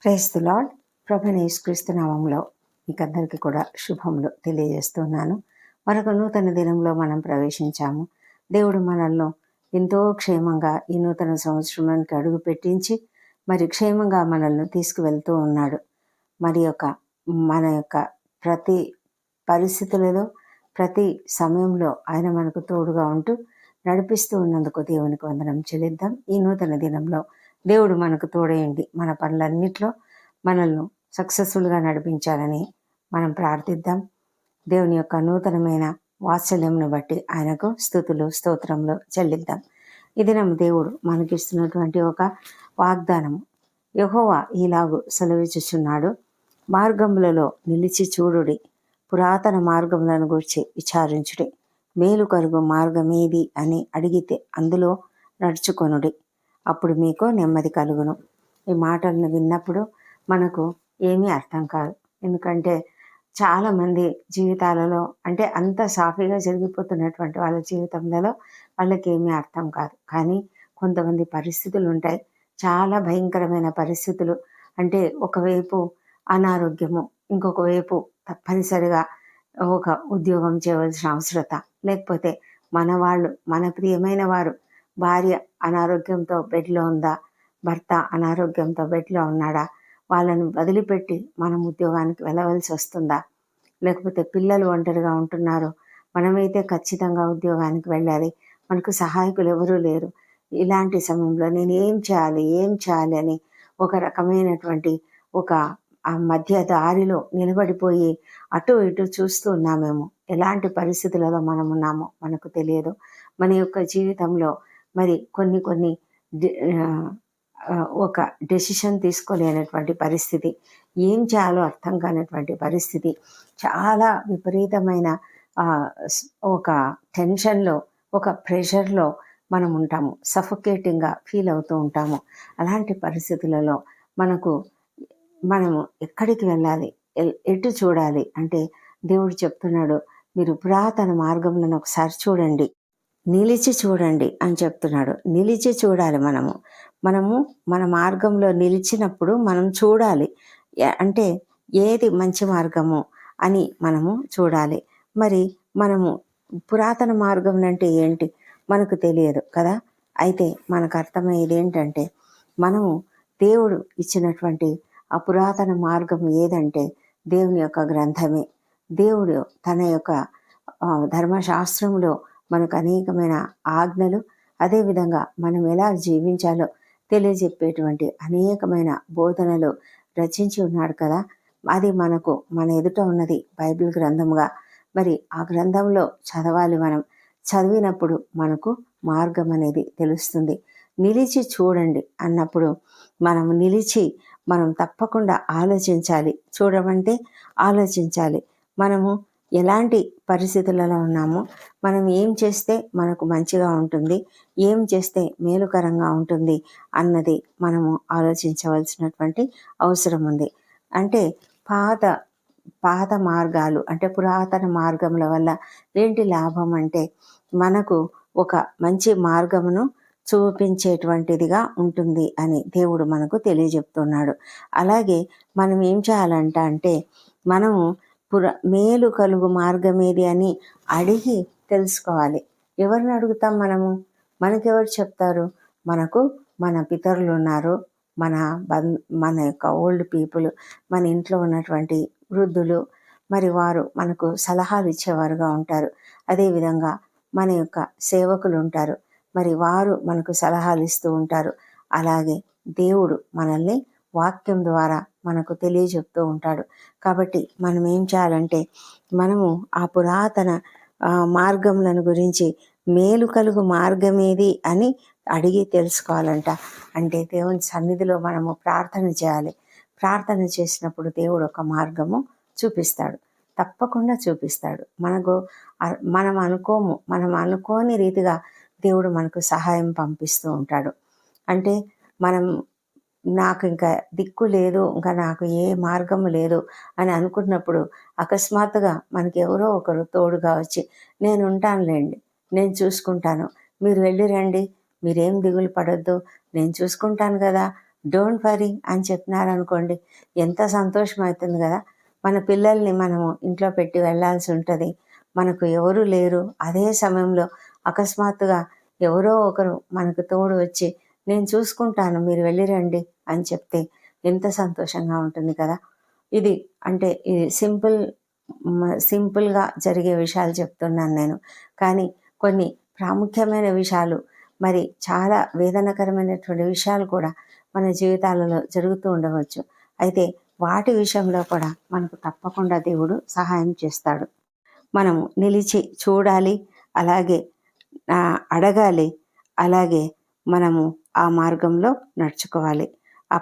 Praise the lord. ప్రభువైన యేసుక్రీస్తు నామములో మీకందరికీ కూడా శుభములు తెలియజేస్తున్నాను. మరొక నూతన దినంలో మనం ప్రవేశించాము. దేవుడు మనల్ని ఎంతో క్షేమంగా ఈ నూతన సంవత్సరంలోనికి అడుగు పెట్టించి మరి క్షేమంగా మనల్ని తీసుకువెళ్తూ ఉన్నాడు. మన యొక్క ప్రతి పరిస్థితులలో ప్రతి సమయంలో ఆయన మనకు తోడుగా ఉంటూ నడిపిస్తూ ఉన్నందుకు దేవునికి వందనం చెల్లిద్దాం. ఈ నూతన దినంలో దేవుడు మనకు తోడేయండి, మన పనులన్నిట్లో మనల్ని సక్సెస్ఫుల్గా నడిపించాలని మనం ప్రార్థిద్దాం. దేవుని యొక్క నూతనమైన వాత్సల్యంను బట్టి ఆయనకు స్తుతులు స్తోత్రములు చెల్లిద్దాం. ఈ దినం దేవుడు మనకిస్తున్నటువంటి ఒక వాగ్దానము. యెహోవా ఈలాగు సెలవిచ్చుచున్నాడు, మార్గములలో నిలిచి చూడుడి, పురాతన మార్గములను గూర్చి విచారించుడి, మేలు కలుగు మార్గమేది అని అడిగితే అందులో నడుచుకొనుడి, అప్పుడు మీకు నెమ్మది కలుగును. ఈ మాటలను విన్నప్పుడు మనకు ఏమీ అర్థం కాదు. ఎందుకంటే చాలామంది జీవితాలలో అంటే అంత సాఫీగా జరిగిపోతున్నటువంటి వాళ్ళ జీవితంలో వాళ్ళకి ఏమీ అర్థం కాదు. కానీ కొంతమంది పరిస్థితులు ఉంటాయి, చాలా భయంకరమైన పరిస్థితులు. అంటే ఒకవైపు అనారోగ్యము, ఇంకొక వైపు తప్పనిసరిగా ఒక ఉద్యోగం చేయవలసిన అవసరత, లేకపోతే మన ప్రియమైన వారు భార్య అనారోగ్యంతో బెడ్లో ఉందా, భర్త అనారోగ్యంతో బెడ్లో ఉన్నాడా, వాళ్ళని వదిలిపెట్టి మనం ఉద్యోగానికి వెళ్ళవలసి వస్తుందా, లేకపోతే పిల్లలు ఒంటరిగా ఉంటున్నారు, మనమైతే ఖచ్చితంగా ఉద్యోగానికి వెళ్ళాలి, మనకు సహాయకులు ఎవరూ లేరు. ఇలాంటి సమయంలో నేను ఏం చేయాలి అని ఒక రకమైనటువంటి ఒక మధ్య దారిలో నిలబడిపోయి అటు ఇటు చూస్తూ ఉన్నామేమో. ఎలాంటి పరిస్థితులలో మనం ఉన్నామో మనకు తెలియదు. మన యొక్క జీవితంలో మరి కొన్ని ఒక డెసిషన్ తీసుకోలేనటువంటి పరిస్థితి, ఏం చేయాలో అర్థం కానటువంటి పరిస్థితి, చాలా విపరీతమైన ఒక టెన్షన్లో, ఒక ప్రెషర్లో మనం ఉంటాము, సఫోకేటింగ్గా ఫీల్ అవుతూ ఉంటాము. అలాంటి పరిస్థితులలో మనము ఎక్కడికి వెళ్ళాలి, ఎటు చూడాలి అంటే దేవుడు చెప్తున్నాడు, మీరు పురాతన మార్గములను ఒకసారి చూడండి, నిలిచి చూడండి అని చెప్తున్నాడు. నిలిచి చూడాలి. మనము మన మార్గంలో నిలిచినప్పుడు మనం చూడాలి. అంటే ఏది మంచి మార్గము అని మనము చూడాలి. మరి మనము పురాతన మార్గం అంటే ఏంటి మనకు తెలియదు కదా. అయితే మనకు అర్థమయ్యేది ఏంటంటే, మనము దేవుడు ఇచ్చినటువంటి ఆ పురాతన మార్గం ఏదంటే దేవుని యొక్క గ్రంథమే. దేవుడు తన యొక్క ధర్మశాస్త్రంలో మనకు అనేకమైన ఆజ్ఞలు, అదేవిధంగా మనం ఎలా జీవించాలో తెలియజెప్పేటువంటి అనేకమైన బోధనలు రచించి ఉన్నాడు కదా. అది మన ఎదుట ఉన్నది బైబిల్ గ్రంథముగా. మరి ఆ గ్రంథంలో చదవాలి. మనం చదివినప్పుడు మనకు మార్గం అనేది తెలుస్తుంది. నిలిచి చూడండి అన్నప్పుడు మనం తప్పకుండా ఆలోచించాలి. చూడమంటే ఆలోచించాలి. మనము ఎలాంటి పరిస్థితులలో ఉన్నామో, మనం ఏం చేస్తే మనకు మంచిగా ఉంటుంది, ఏం చేస్తే మేలుకరంగా ఉంటుంది అన్నది మనము ఆలోచించవలసినటువంటి అవసరం ఉంది. అంటే పాత మార్గాలు అంటే పురాతన మార్గముల వల్ల ఏంటి లాభం అంటే, మనకు ఒక మంచి మార్గమును చూపించేటువంటిదిగా ఉంటుంది అని దేవుడు మనకు తెలియజెప్తున్నాడు. అలాగే మనం ఏం చేయాలంట అంటే, మనము మేలు కలుగు మార్గమేది అని అడిగి తెలుసుకోవాలి. ఎవరిని అడుగుతాం మనకెవరు చెప్తారు? మన పితరులు ఉన్నారు, మన యొక్క ఓల్డ్ పీపుల్, మన ఇంట్లో ఉన్నటువంటి వృద్ధులు, మరి వారు మనకు సలహాలు ఇచ్చేవారుగా ఉంటారు. అదేవిధంగా మన యొక్క సేవకులు ఉంటారు, మరి వారు మనకు సలహాలు ఇస్తూ ఉంటారు. అలాగే దేవుడు మనల్ని వాక్యం ద్వారా మనకు తెలియజెప్తూ ఉంటాడు. కాబట్టి మనం ఏం చేయాలంటే, మనము ఆ పురాతన మార్గములను గురించి మేలు కలుగు మార్గమేది అని అడిగి తెలుసుకోవాలంట. అంటే దేవుని సన్నిధిలో మనము ప్రార్థన చేయాలి. ప్రార్థన చేసినప్పుడు దేవుడు ఒక మార్గము చూపిస్తాడు, తప్పకుండా చూపిస్తాడు. మనం అనుకోని రీతిగా దేవుడు మనకు సహాయం పంపిస్తూ ఉంటాడు. అంటే నాకు ఇంకా దిక్కు లేదు, ఇంకా నాకు ఏ మార్గము లేదు అని అనుకున్నప్పుడు అకస్మాత్తుగా మనకి ఎవరో ఒకరు తోడుగా వచ్చి, నేను ఉంటానులేండి, నేను చూసుకుంటాను, మీరు వెళ్ళి రండి, మీరేం దిగులు పడొద్దు, నేను చూసుకుంటాను కదా, డోంట్ వరీ అని చెప్పినారనుకోండి, ఎంత సంతోషం అవుతుంది కదా. మన పిల్లల్ని మనము ఇంట్లో పెట్టి వెళ్ళాల్సి ఉంటుంది, మనకు ఎవరు లేరు. అదే సమయంలో అకస్మాత్తుగా ఎవరో ఒకరు మనకు తోడు వచ్చి నేను చూసుకుంటాను మీరు వెళ్ళిరండి అని చెప్తే ఎంత సంతోషంగా ఉంటుంది కదా. ఇది అంటే ఇది సింపుల్గా జరిగే విషయాలు చెప్తున్నాను నేను. కానీ కొన్ని ప్రాముఖ్యమైన విషయాలు, మరి చాలా వేదనకరమైనటువంటి విషయాలు కూడా మన జీవితాలలో జరుగుతూ ఉండవచ్చు. అయితే వాటి విషయంలో కూడా మనకు తప్పకుండా దేవుడు సహాయం చేస్తాడు. మనము నిలిచి చూడాలి, అలాగే అడగాలి, అలాగే మనము ఆ మార్గంలో నడుచుకోవాలి. ఆ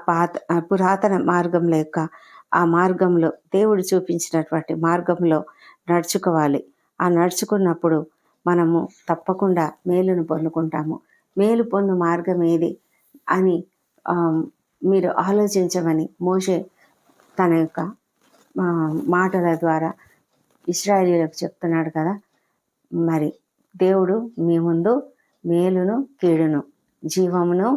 పురాతన మార్గంలో ఆ మార్గంలో దేవుడు చూపించినటువంటి మార్గంలో నడుచుకోవాలి. ఆ నడుచుకున్నప్పుడు మనము తప్పకుండా మేలును పొందుకుంటాము. మేలు పొందు మార్గం ఏది అని మీరు ఆలోచించమని మోషే తన యొక్క మాటల ద్వారా ఇశ్రాయేలీయులకు చెప్తున్నాడు కదా. మరి దేవుడు మీ ముందు మేలును కీడును, జీవమును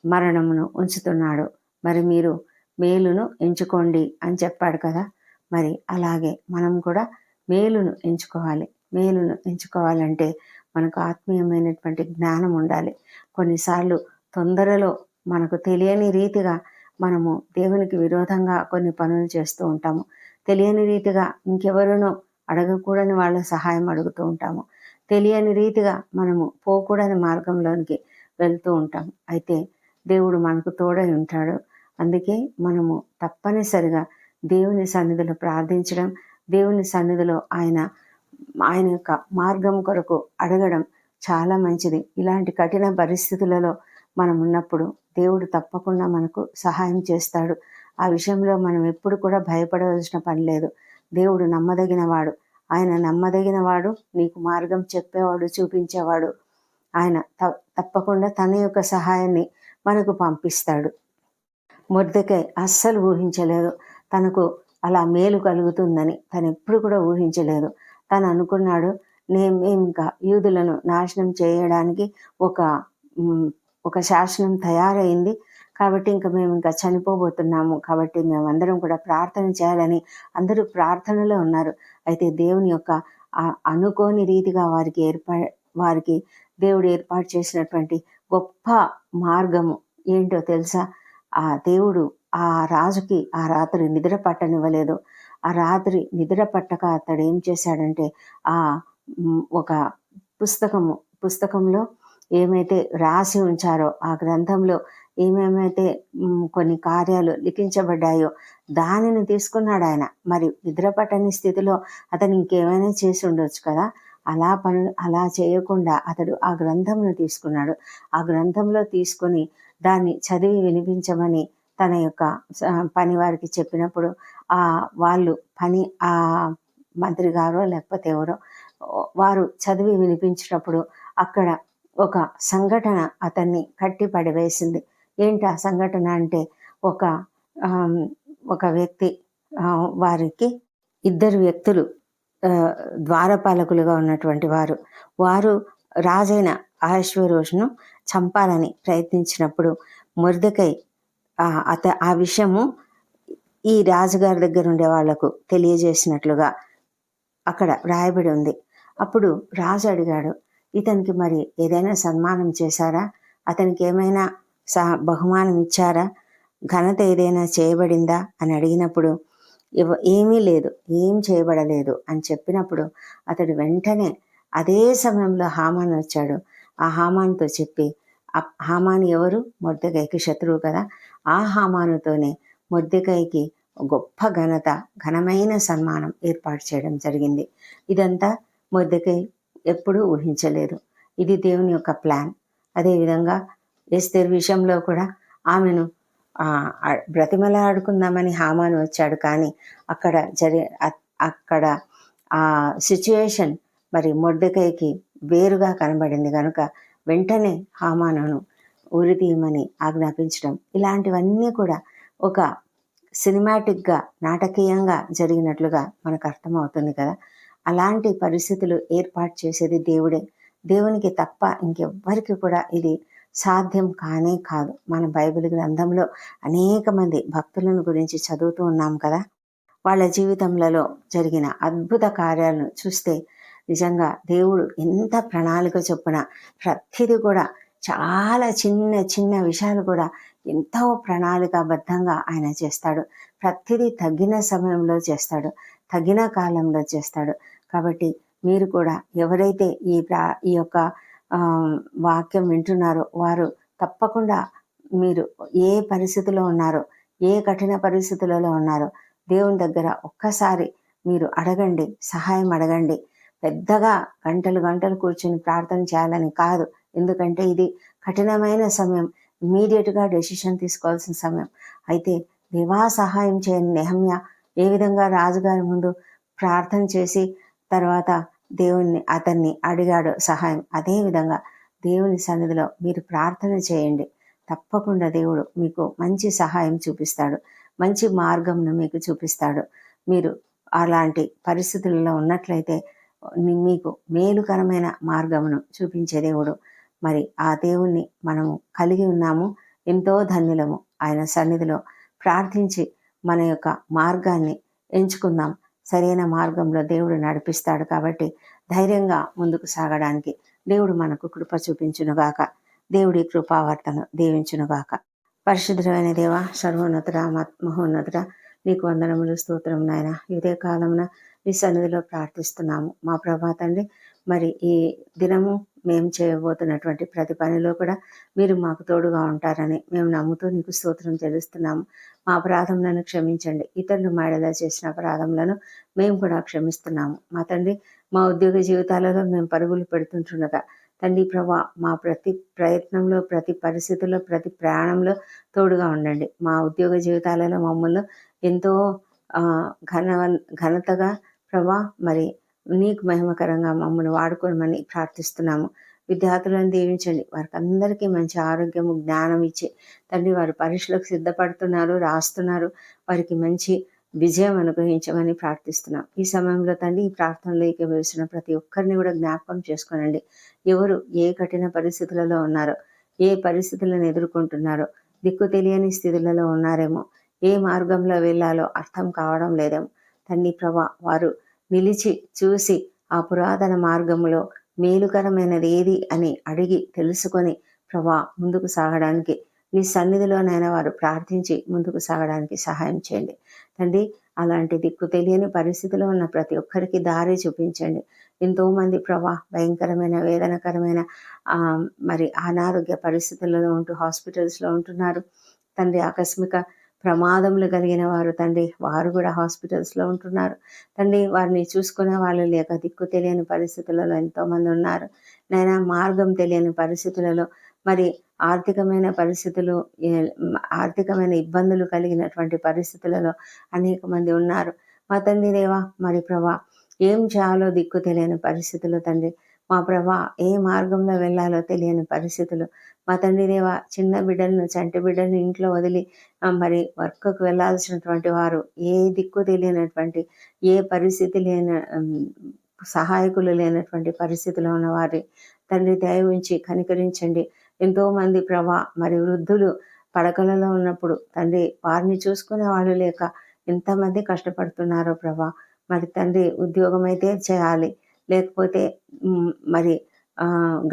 మరణమును ఉంచుతున్నాడు. మరి మీరు మేలును ఎంచుకోండి అని చెప్పాడు కదా. మరి అలాగే మనం కూడా మేలును ఎంచుకోవాలి. మేలును ఎంచుకోవాలంటే మనకు ఆత్మీయమైనటువంటి జ్ఞానం ఉండాలి. కొన్నిసార్లు తొందరలో మనకు తెలియని రీతిగా మనము దేవునికి విరోధంగా కొన్ని పనులు చేస్తూ ఉంటాము. తెలియని రీతిగా ఇంకెవరినో అడగకూడని వాళ్ళ సహాయం అడుగుతూ ఉంటాము. తెలియని రీతిగా మనము పోకూడని మార్గంలోనికి వెళ్తూ ఉంటాము. అయితే దేవుడు మనకు తోడై ఉంటాడు. అందుకే మనము తప్పనిసరిగా దేవుని సన్నిధిలో ప్రార్థించడం, దేవుని సన్నిధిలో ఆయన యొక్క మార్గం కొరకు అడగడం చాలా మంచిది. ఇలాంటి కఠిన పరిస్థితులలో మనం ఉన్నప్పుడు దేవుడు తప్పకుండా మనకు సహాయం చేస్తాడు. ఆ విషయంలో మనం ఎప్పుడు కూడా భయపడవలసిన పని లేదు. దేవుడు నమ్మదగినవాడు. ఆయన నమ్మదగినవాడు, నీకు మార్గం చెప్పేవాడు, చూపించేవాడు. ఆయన తప్పకుండా తన యొక్క సహాయాన్ని మనకు పంపిస్తాడు. మొర్దెకై అస్సలు ఊహించలేదు తనకు అలా మేలు కలుగుతుందని. తను ఎప్పుడు కూడా ఊహించలేదు. తను అనుకున్నాడు, మేము ఇంకా యూదులను నాశనం చేయడానికి ఒక శాసనం తయారైంది కాబట్టి ఇంకా మేము ఇంకా చనిపోబోతున్నాము, కాబట్టి మేమందరం కూడా ప్రార్థన చేయాలని అందరూ ప్రార్థనలో ఉన్నారు. అయితే దేవుని యొక్క అనుకోని రీతిగా వారికి దేవుడు ఏర్పాటు చేసినటువంటి గొప్ప మార్గము ఏంటో తెలుసా? ఆ దేవుడు ఆ రాజుకి ఆ రాత్రి నిద్ర పట్టనివ్వలేదు. ఆ రాత్రి నిద్ర పట్టక అతడు ఏం చేశాడంటే ఒక పుస్తకంలో ఏమైతే రాసి ఉంచారో, ఆ గ్రంథంలో ఏమేమైతే కొన్ని కార్యాలు లిఖించబడ్డాయో దానిని తీసుకున్నాడు ఆయన. మరి నిద్ర పట్టని స్థితిలో అతను ఇంకేమైనా చేసి ఉండొచ్చు కదా. అలా చేయకుండా అతడు ఆ గ్రంథంను తీసుకున్నాడు. ఆ గ్రంథంలో తీసుకొని దాన్ని చదివి వినిపించమని తన యొక్క పని వారికి చెప్పినప్పుడు వాళ్ళు మంత్రి గారో లేకపోతే ఎవరో వారు చదివి వినిపించినప్పుడు అక్కడ ఒక సంఘటన అతన్ని కట్టి పడివేసింది. ఏంటి ఆ సంఘటన అంటే, ఒక వ్యక్తి, వారికి ఇద్దరు వ్యక్తులు ద్వారపాలకులుగా ఉన్నటువంటి వారు రాజైన అహష్వేరోషును చంపాలని ప్రయత్నించినప్పుడు మొర్దెకై ఆ విషయము ఈ రాజుగారి దగ్గర ఉండే వాళ్లకు తెలియజేసినట్లుగా అక్కడ రాయబడి ఉంది. అప్పుడు రాజు అడిగాడు, ఇతనికి మరి ఏదైనా సన్మానం చేశారా? అతనికి ఏమైనా బహుమానం ఇచ్చారా? ఘనత ఏదైనా చేయబడిందా అని అడిగినప్పుడు ఏమీ లేదు, ఏం చేయబడలేదు అని చెప్పినప్పుడు అతడు వెంటనే అదే సమయంలో హామాను వచ్చాడు. ఆ హామానుతో చెప్పి, హామాను ఎవరు? మొర్దెకైకి శత్రువు కదా. ఆ హామానుతోనే మొర్దెకైకి గొప్ప ఘనమైన సన్మానం ఏర్పాటు చేయడం జరిగింది. ఇదంతా మొర్దెకై ఎప్పుడూ ఊహించలేదు. ఇది దేవుని యొక్క ప్లాన్. అదేవిధంగా ఎస్తేరు విషయంలో కూడా ఆమెను బ్రతిమలాడుకుందామని హామాను వచ్చాడు. కానీ అక్కడ ఆ సిచ్యుయేషన్ మరి మొర్దెకైకి వేరుగా కనబడింది కనుక వెంటనే హామానును ఉరితీయమని ఆజ్ఞాపించడం, ఇలాంటివన్నీ కూడా ఒక సినిమాటిక్గా, నాటకీయంగా జరిగినట్లుగా మనకు అర్థమవుతుంది కదా. అలాంటి పరిస్థితులు ఏర్పాటు చేసేది దేవుడే. దేవునికి తప్ప ఇంకెవ్వరికి కూడా ఇది సాధ్యం కానే కాదు. మన బైబిల్ గ్రంథంలో అనేక మంది భక్తులను గురించి చదువుతూ ఉన్నాం కదా! వాళ్ళ జీవితంలో జరిగిన అద్భుత కార్యాలను చూస్తే నిజంగా దేవుడు ఎంత ప్రణాళిక చొప్పున ప్రతిదీ కూడా చాలా చిన్న చిన్న విషయాలు కూడా ఎంతో ప్రణాళికాబద్ధంగా ఆయన చేస్తాడు. ప్రతిదీ తగిన సమయంలో చేస్తాడు, తగిన కాలంలో చేస్తాడు. కాబట్టి మీరు కూడా ఎవరైతే ఈ యొక్క వాక్యం వింటున్నారో వారు తప్పకుండా మీరు ఏ పరిస్థితిలో ఉన్నారో, ఏ కఠిన పరిస్థితులలో ఉన్నారో దేవుని దగ్గర ఒక్కసారి మీరు అడగండి, సహాయం అడగండి. పెద్దగా గంటలు గంటలు కూర్చొని ప్రార్థన చేయాలని కాదు. ఎందుకంటే ఇది కఠినమైన సమయం, ఇమ్మీడియట్గా డెసిషన్ తీసుకోవాల్సిన సమయం. అయితే దేవా సహాయం చేయని నెహమ్యా ఏ విధంగా రాజుగారి ముందు ప్రార్థన చేసి తర్వాత అతన్ని అడిగాడు సహాయం, అదేవిధంగా దేవుని సన్నిధిలో మీరు ప్రార్థన చేయండి. తప్పకుండా దేవుడు మీకు మంచి సహాయం చూపిస్తాడు, మంచి మార్గంను మీకు చూపిస్తాడు. మీరు అలాంటి పరిస్థితులలో ఉన్నట్లయితే మీకు మేలుకరమైన మార్గమును చూపించే దేవుడు. మరి ఆ దేవుణ్ణి మనము కలిగి ఉన్నాము, ఎంతో ధన్యులము. ఆయన సన్నిధిలో ప్రార్థించి మన యొక్క మార్గాన్ని ఎంచుకుందాం. సరైన మార్గంలో దేవుడు నడిపిస్తాడు. కాబట్టి ధైర్యంగా ముందుకు సాగడానికి దేవుడు మనకు కృప చూపించునుగాక. దేవుడి కృపావర్తను దీవించునుగాక. పరిశుద్ధమైన దేవ, సర్వోన్నతుడ, మహోన్నతుడ, నీకు వందనములు, స్తోత్రం నాయన. ఇదే కాలమున నీ సన్నిధిలో ప్రార్థిస్తున్నాము మా ప్రభా తండ్రి. మరి ఈ దినము మేము చేయబోతున్నటువంటి ప్రతి పనిలో కూడా మీరు మాకు తోడుగా ఉంటారని మేము నమ్ముతూ నీకు స్తోత్రం చెల్లిస్తున్నాము. మా అపరాధములను క్షమించండి. ఇతరులు మాడలా చేసిన అపరాధములను మేము కూడా క్షమిస్తున్నాము మా తండ్రి. మా ఉద్యోగ జీవితాలలో మేము పరుగులు పెడుతుంటుండగా తండ్రి ప్రభా, మా ప్రతి ప్రయత్నంలో, ప్రతి పరిస్థితుల్లో, ప్రతి ప్రయాణంలో తోడుగా ఉండండి. మా ఉద్యోగ జీవితాలలో మమ్మల్ని ఎంతో ఘనతగా ప్రభా మరి నీకు మహిమకరంగా మమ్మల్ని వాడుకోమని ప్రార్థిస్తున్నాము. విద్యార్థులను దీవించండి. వారికి అందరికీ మంచి ఆరోగ్యము, జ్ఞానం ఇచ్చి తండ్రి వారు పరీక్షలకు సిద్ధపడుతున్నారు, రాస్తున్నారు. వారికి మంచి విజయం అనుగ్రహించమని ప్రార్థిస్తున్నాం. ఈ సమయంలో తండ్రి ఈ ప్రార్థనలో ఏకీభవిస్తున్న ప్రతి ఒక్కరిని కూడా జ్ఞాపకం చేసుకోనండి. ఎవరు ఏ కఠిన పరిస్థితులలో ఉన్నారో, ఏ పరిస్థితులను ఎదుర్కొంటున్నారో, దిక్కు తెలియని స్థితులలో ఉన్నారేమో, ఏ మార్గంలో వెళ్ళాలో అర్థం కావడం లేదేమో తండ్రి ప్రభా, వారు నిలిచి చూసి ఆ పురాతన మార్గంలో మేలుకరమైనది ఏది అని అడిగి తెలుసుకొని ప్రభా ముందుకు సాగడానికి నీ సన్నిధిలోనైనా వారు ప్రార్థించి ముందుకు సాగడానికి సహాయం చేయండి తండ్రి. అలాంటి దిక్కు తెలియని పరిస్థితిలో ఉన్న ప్రతి ఒక్కరికి దారి చూపించండి. ఎంతోమంది ప్రభా భయంకరమైన వేదనకరమైన మరి అనారోగ్య పరిస్థితులలో ఉంటూ హాస్పిటల్స్లో ఉంటున్నారు తండ్రి. ఆకస్మిక ప్రమాదములు కలిగిన వారు తండ్రి, వారు కూడా హాస్పిటల్స్లో ఉంటున్నారు తండ్రి. వారిని చూసుకునే వాళ్ళు లేక దిక్కు తెలియని పరిస్థితులలో ఎంతోమంది ఉన్నారు నైనా. మార్గం తెలియని పరిస్థితులలో మరి ఆర్థికమైన పరిస్థితులు, ఆర్థికమైన ఇబ్బందులు కలిగినటువంటి పరిస్థితులలో అనేక మంది ఉన్నారు మా తండ్రి దేవా. మరి ప్రభా ఏం చేయాలో దిక్కు తెలియని పరిస్థితులు తండ్రి. మా ప్రభా ఏ మార్గంలో వెళ్ళాలో తెలియని పరిస్థితులు మా తండ్రి దేవా. చిన్న బిడ్డలను, చంటి బిడ్డలను ఇంట్లో వదిలి మరి వర్క్కు వెళ్ళాల్సినటువంటి వారు, ఏ దిక్కు తెలియనటువంటి, ఏ పరిస్థితి సహాయకులు లేనటువంటి పరిస్థితిలో ఉన్న వారి తండ్రి దయ ఉంచి కనికరించండి. ఎంతోమంది ప్రభా మరి వృద్ధులు పడకలలో ఉన్నప్పుడు తండ్రి వారిని చూసుకునే వాళ్ళు లేక ఎంతమంది కష్టపడుతున్నారో ప్రభా. మరి తండ్రి ఉద్యోగం అయితే చేయాలి, లేకపోతే మరి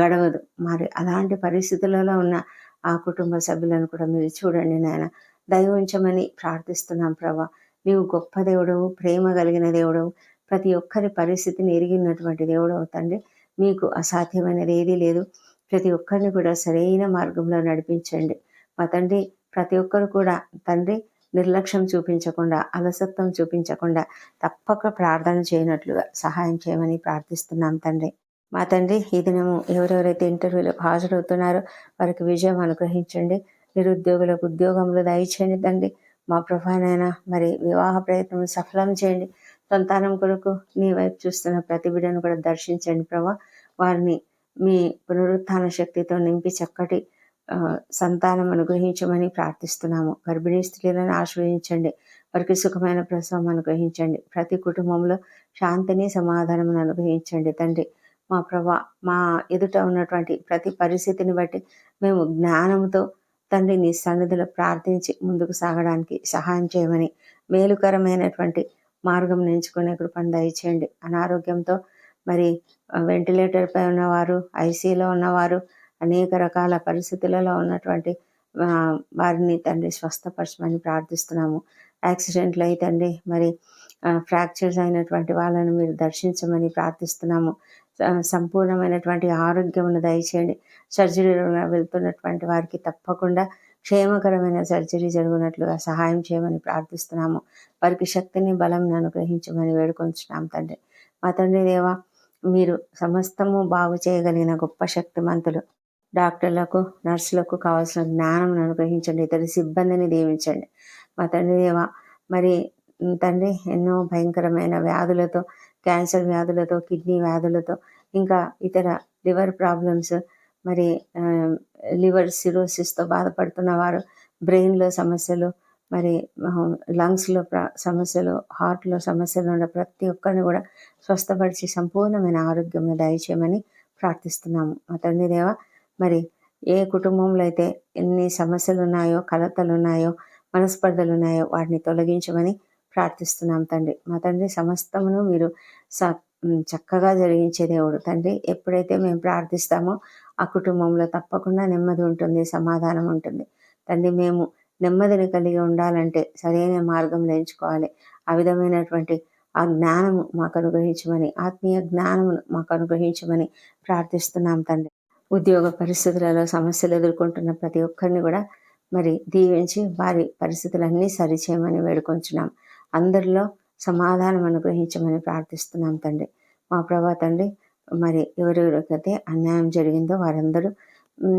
గడవదు. మరి అలాంటి పరిస్థితులలో ఉన్న ఆ కుటుంబ సభ్యులను కూడా మీరు చూడండి నాయన. దయ ఉంచమని ప్రార్థిస్తున్నాం ప్రభా. నీవు గొప్ప దేవుడవు, ప్రేమ కలిగిన దేవుడవు, ప్రతి ఒక్కరి పరిస్థితిని ఎరిగినటువంటి దేవుడవు తండ్రి. మీకు అసాధ్యమైనది ఏదీ లేదు. ప్రతి ఒక్కరిని కూడా సరైన మార్గంలో నడిపించండి మా తండ్రి. ప్రతి ఒక్కరు కూడా తండ్రి నిర్లక్ష్యం చూపించకుండా, అలసత్వం చూపించకుండా తప్పక ప్రార్థన చేయనట్లుగా సహాయం చేయమని ప్రార్థిస్తున్నాం తండ్రి. మా తండ్రి ఈ దినము ఎవరెవరైతే ఇంటర్వ్యూలకు హాజరవుతున్నారో వారికి విజయం అనుగ్రహించండి. నిరుద్యోగులకు ఉద్యోగంలో దయచేయండి తండ్రి. మా ప్రభానైనా మరి వివాహ ప్రయత్నం సఫలం చేయండి. సంతానం కొరకు నీ వైపు చూస్తున్న ప్రతి బిడ్డను కూడా దర్శించండి ప్రభా. వారిని మీ పునరుత్థాన శక్తితో నింపి చక్కటి సంతానం అనుగ్రహించమని ప్రార్థిస్తున్నాము. గర్భిణీ స్త్రీలను ఆశ్రయించండి. వారికి సుఖమైన ప్రసవం అనుగ్రహించండి. ప్రతి కుటుంబంలో శాంతిని, సమాధానం అనుగ్రహించండి తండ్రి. మా ప్రభా మా ఎదుట ఉన్నటువంటి ప్రతి పరిస్థితిని బట్టి మేము జ్ఞానంతో తండ్రి నీ సన్నిధిలో ప్రార్థించి ముందుకు సాగడానికి సహాయం చేయమని, మేలుకరమైనటువంటి మార్గం ఎంచుకునే కృపను దయచేయండి. అనారోగ్యంతో మరి వెంటిలేటర్‌పై ఉన్నవారు, ఐసీయూలో ఉన్నవారు, అనేక రకాల పరిస్థితులలో ఉన్నటువంటి వారిని తండ్రి స్వస్థపరచమని ప్రార్థిస్తున్నాము. యాక్సిడెంట్లు అయి తండ్రి మరి ఫ్రాక్చర్స్ అయినటువంటి వాళ్ళని మీరు దర్శించమని ప్రార్థిస్తున్నాము. సంపూర్ణమైనటువంటి ఆరోగ్యమును దయచేయండి. సర్జరీలో వెళ్తున్నటువంటి వారికి తప్పకుండా క్షేమకరమైన సర్జరీ జరుగునట్లుగా సహాయం చేయమని ప్రార్థిస్తున్నాము. వారికి శక్తిని, బలంని అనుగ్రహించమని వేడుకొంచున్నాం తండ్రి. మా తండ్రి దేవా, మీరు సమస్తము బాగు చేయగలిగిన గొప్ప శక్తిమంతులు. డాక్టర్లకు, నర్సులకు కావాల్సిన జ్ఞానం అనుగ్రహించండి. ఇతర సిబ్బందిని దీవించండి. మా తండ్రి దేవా, మరి తండ్రి ఎన్నో భయంకరమైన వ్యాధులతో, క్యాన్సర్ వ్యాధులతో, కిడ్నీ వ్యాధులతో, ఇంకా ఇతర లివర్ ప్రాబ్లమ్స్, మరి లివర్ సిరోసిస్తో బాధపడుతున్న వారు, బ్రెయిన్‌లో సమస్యలు, మరి లంగ్స్‌లో సమస్యలు, హార్ట్‌లో సమస్యలు ఉన్న ప్రతి ఒక్కరిని కూడా స్వస్థపరిచి సంపూర్ణమైన ఆరోగ్యంను దయచేయమని ప్రార్థిస్తున్నాము. మా తండ్రి దేవా, మరి ఏ కుటుంబంలో అయితే ఎన్ని సమస్యలున్నాయో, కలతలున్నాయో, మనస్పర్ధలున్నాయో వాటిని తొలగించమని ప్రార్థిస్తున్నాం తండ్రి. మా తండ్రి సమస్తమును మీరు చక్కగా జరిగించే దేవుడు తండ్రి. ఎప్పుడైతే మేము ప్రార్థిస్తామో ఆ కుటుంబంలో తప్పకుండా నెమ్మది ఉంటుంది, సమాధానం ఉంటుంది. తండ్రి, మేము నెమ్మదిని కలిగి ఉండాలంటే సరైన మార్గంలో ఎంచుకోవాలి. ఆ విధమైనటువంటి ఆ జ్ఞానము మాకు అనుగ్రహించమని, ఆత్మీయ జ్ఞానమును మాకు అనుగ్రహించమని ప్రార్థిస్తున్నాం తండ్రి. ఉద్యోగ పరిస్థితులలో సమస్యలు ఎదుర్కొంటున్న ప్రతి ఒక్కరిని కూడా మరి దీవించి వారి పరిస్థితులన్నీ సరిచేయమని వేడుకొంచున్నాం. అందరిలో సమాధానం అనుగ్రహించమని ప్రార్థిస్తున్నాం తండ్రి. మా ప్రభా తండ్రి, మరి ఎవరెవరికైతే అన్యాయం జరిగిందో వారందరూ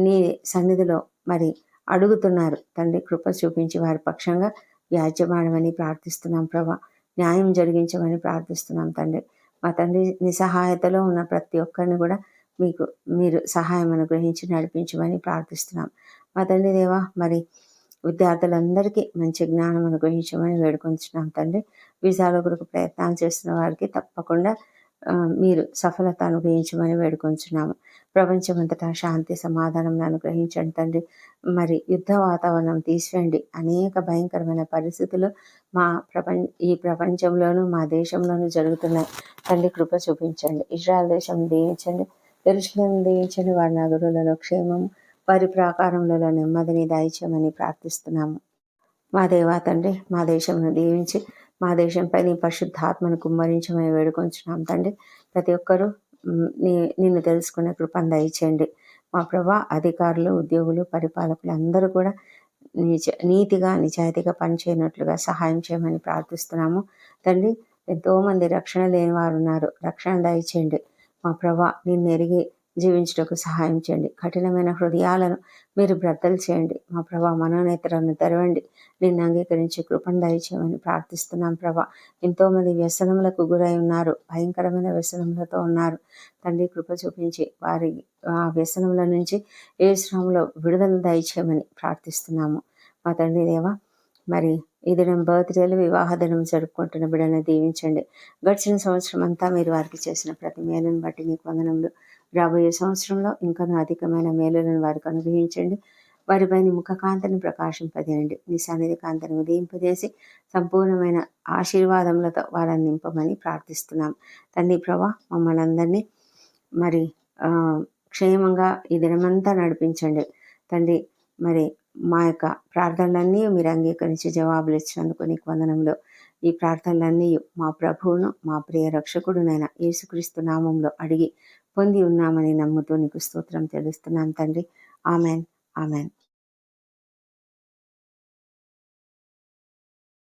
నీ సన్నిధిలో మరి అడుగుతున్నారు తండ్రి. కృప చూపించి వారి పక్షంగా వ్యాజ్యమాడమని ప్రార్థిస్తున్నాం ప్రభా. న్యాయం జరిగించమని ప్రార్థిస్తున్నాం తండ్రి. మా తండ్రి, నిస్సహాయతలో ఉన్న ప్రతి ఒక్కరిని కూడా మీరు సహాయం అనుగ్రహించి నడిపించమని ప్రార్థిస్తున్నాం. మా తండ్రి దేవా, మరి విద్యార్థులందరికీ మంచి జ్ఞానం అనుగ్రహించమని వేడుకొంచున్నాం తండ్రి. వీసాల కొరకు ప్రయత్నాలు చేస్తున్న వారికి తప్పకుండా మీరు సఫలత అనుగ్రహించమని వేడుకొంచున్నాము. ప్రపంచమంతటా శాంతి, సమాధానం అనుగ్రహించండి తండ్రి. మరి యుద్ధ వాతావరణం తీసివేయండి. అనేక భయంకరమైన పరిస్థితులు ఈ ప్రపంచంలోనూ మా దేశంలోనూ జరుగుతున్నాయి తండ్రి. కృప చూపించండి. ఇజ్రాయెల్ దేశం దీవించండి. యెరూషలేమును దీవించండి. వారి నగరులలో క్షేమం, వారి ప్రాకారములలో నెమ్మదిని దయచేయమని ప్రార్థిస్తున్నాము. మా దేవా తండ్రి, మా దేశమును దీవించి మా దేశంపై నీ పరిశుద్ధాత్మను కుమ్మరించమని వేడుకొంచున్నాం తండ్రి. ప్రతి ఒక్కరూ నిన్ను తెలుసుకునే కృపను దయచేయండి. మా ప్రభా, అధికారులు, ఉద్యోగులు, పరిపాలకులు అందరూ కూడా నీతిగా, నిజాయితీగా పనిచేయనట్లుగా సహాయం చేయమని ప్రార్థిస్తున్నాము తండ్రి. ఎంతోమంది రక్షణ లేని వారు ఉన్నారు. రక్షణ దయచేయండి. మా ప్రభా, నిన్ను ఎరిగి జీవించుటకు సహాయం చేయండి. కఠినమైన హృదయాలను మీరు బ్రద్దలు చేయండి. మా ప్రభా, మనోనేత్రాలను తెరవండి. నిన్ను అంగీకరించి కృపను దయచేయమని ప్రార్థిస్తున్నాం ప్రభా. ఎంతోమంది వ్యసనములకు గురై ఉన్నారు. భయంకరమైన వ్యసనములతో ఉన్నారు తండ్రి. కృప చూపించి వారి ఆ వ్యసనముల నుంచి యేసునామములో విడుదల దయచేయమని ప్రార్థిస్తున్నాము. మా తండ్రి దేవా, మరి ఈ దినం బర్త్డేలు, వివాహ దినం జరుపుకుంటున్న బిడ్డను దీవించండి. గడిచిన సంవత్సరం అంతా మీరు వారికి చేసిన ప్రతి మేలును బట్టి నీకు వందనములు. రాబోయే సంవత్సరంలో ఇంకనూ అధికమైన మేలులను వారికి అనుగ్రహించండి. వారిపై నీ ముఖకాంతిని ప్రకాశింపజేయండి. నీ సన్నిధి కాంతిని ఉదయింపజేసి సంపూర్ణమైన ఆశీర్వాదములతో వారిని నింపమని ప్రార్థిస్తున్నాం తండ్రి. ప్రభా, మమ్మల్ని అందరినీ మరి క్షేమంగా ఈ దినమంతా నడిపించండి తండ్రి. మరి మా యొక్క ప్రార్థనలన్నీ మీరు అంగీకరించి జవాబులు ఇచ్చినందుకు నీకు వందనములు. ఈ ప్రార్థనలన్నీ మా ప్రభువును, మా ప్రియ రక్షకుడునైన యేసుక్రీస్తు నామంలో అడిగి పొంది ఉన్నామని నమ్ముతూ నీకు స్తోత్రం తెలుస్తున్నాం తండ్రి. Amen, amen.